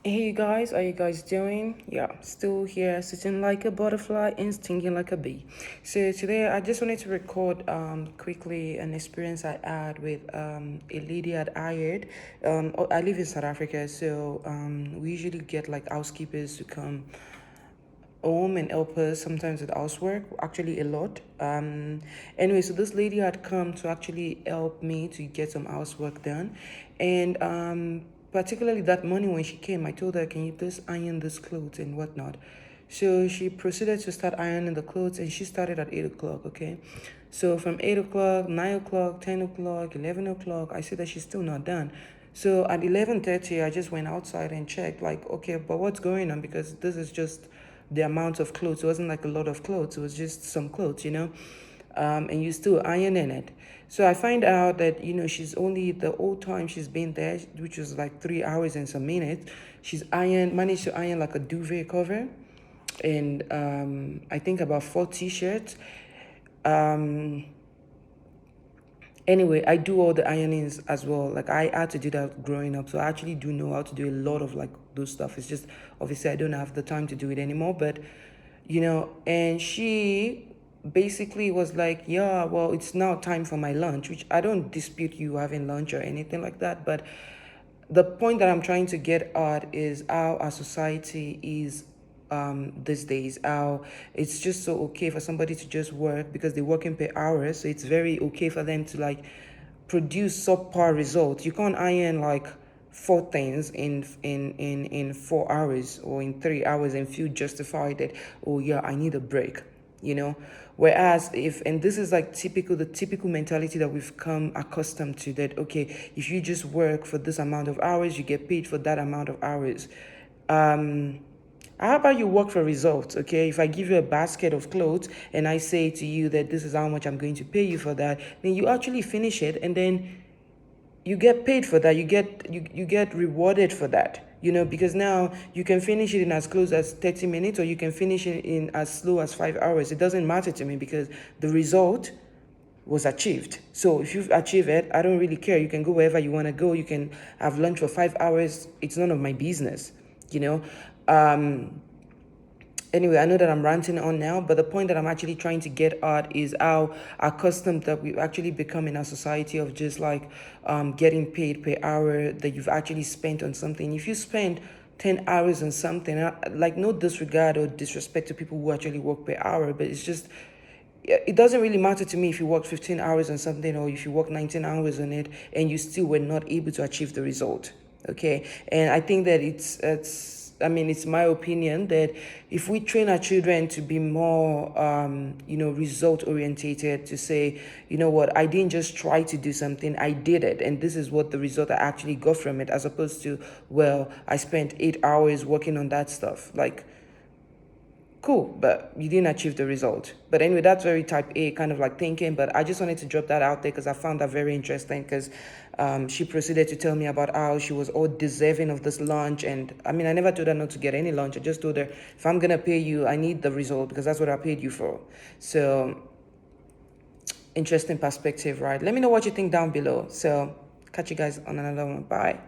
Hey you guys, how you guys doing? Yeah, still here, sitting like a butterfly and stinging like a bee. So today I just wanted to record quickly an experience I had with a lady I'd hired. I live in South Africa, so we usually get like housekeepers to come home and help us sometimes with housework, actually a lot. Anyway, so this lady had come to actually help me to get some housework done. And particularly that morning when she came, I told her, can you please iron this clothes and whatnot? So she proceeded to start ironing the clothes, and she started at 8 o'clock, okay? So from 8 o'clock, 9 o'clock, 10 o'clock, 11 o'clock, I see that she's still not done. So at 11:30, I just went outside and checked, like, okay, but what's going on? Because this is just the amount of clothes. It wasn't like a lot of clothes. It was just some clothes, and you still ironing it. So I find out that, she's only the whole time she's been there, which was like 3 hours and some minutes, managed to iron like a duvet cover and I think about 4 t-shirts. Um, Anyway, I do all the ironings as well. Like I had to do that growing up, so I actually do know how to do a lot of like those stuff. It's just obviously I don't have the time to do it anymore. But and she basically was like, yeah, well, it's now time for my lunch, which I don't dispute you having lunch or anything like that. But the point that I'm trying to get at is how our society is these days. How it's just so okay for somebody to just work because they work in per hour. So it's very okay for them to like produce subpar results. You can't iron like four things in 4 hours or in 3 hours and feel justified that, oh yeah, I need a break, you know. Whereas if, and this is like the typical mentality that we've come accustomed to, that okay, if you just work for this amount of hours, you get paid for that amount of hours. um how about you work for results? Okay, if I give you a basket of clothes and I say to you that this is how much I'm going to pay you for that, then you actually finish it, and then you get paid for that. You get rewarded for that, because now you can finish it in as close as 30 minutes, or you can finish it in as slow as 5 hours. It doesn't matter to me because the result was achieved. So if you've achieved it, I don't really care. You can go wherever you want to go. You can have lunch for 5 hours. It's none of my business, you know. um Anyway, I know that I'm ranting on now, but the point that I'm actually trying to get at is how accustomed that we've actually become in our society of just like getting paid per hour that you've actually spent on something. If you spend 10 hours on something, like no disregard or disrespect to people who actually work per hour, but it's just, it doesn't really matter to me if you work 15 hours on something or if you work 19 hours on it and you still were not able to achieve the result. Okay. And I think that it's my opinion that if we train our children to be more, result orientated, to say, you know what, I didn't just try to do something, I did it. And this is what the result I actually got from it, as opposed to, well, I spent 8 hours working on that stuff. Like, cool, but you didn't achieve the result. But anyway, that's very type A kind of like thinking. But I just wanted to drop that out there because I found that very interesting. Because she proceeded to tell me about how she was all deserving of this lunch. And I mean, I never told her not to get any lunch. I just told her, if I'm going to pay you, I need the result because that's what I paid you for. So, interesting perspective, right? Let me know what you think down below. So, catch you guys on another one. Bye.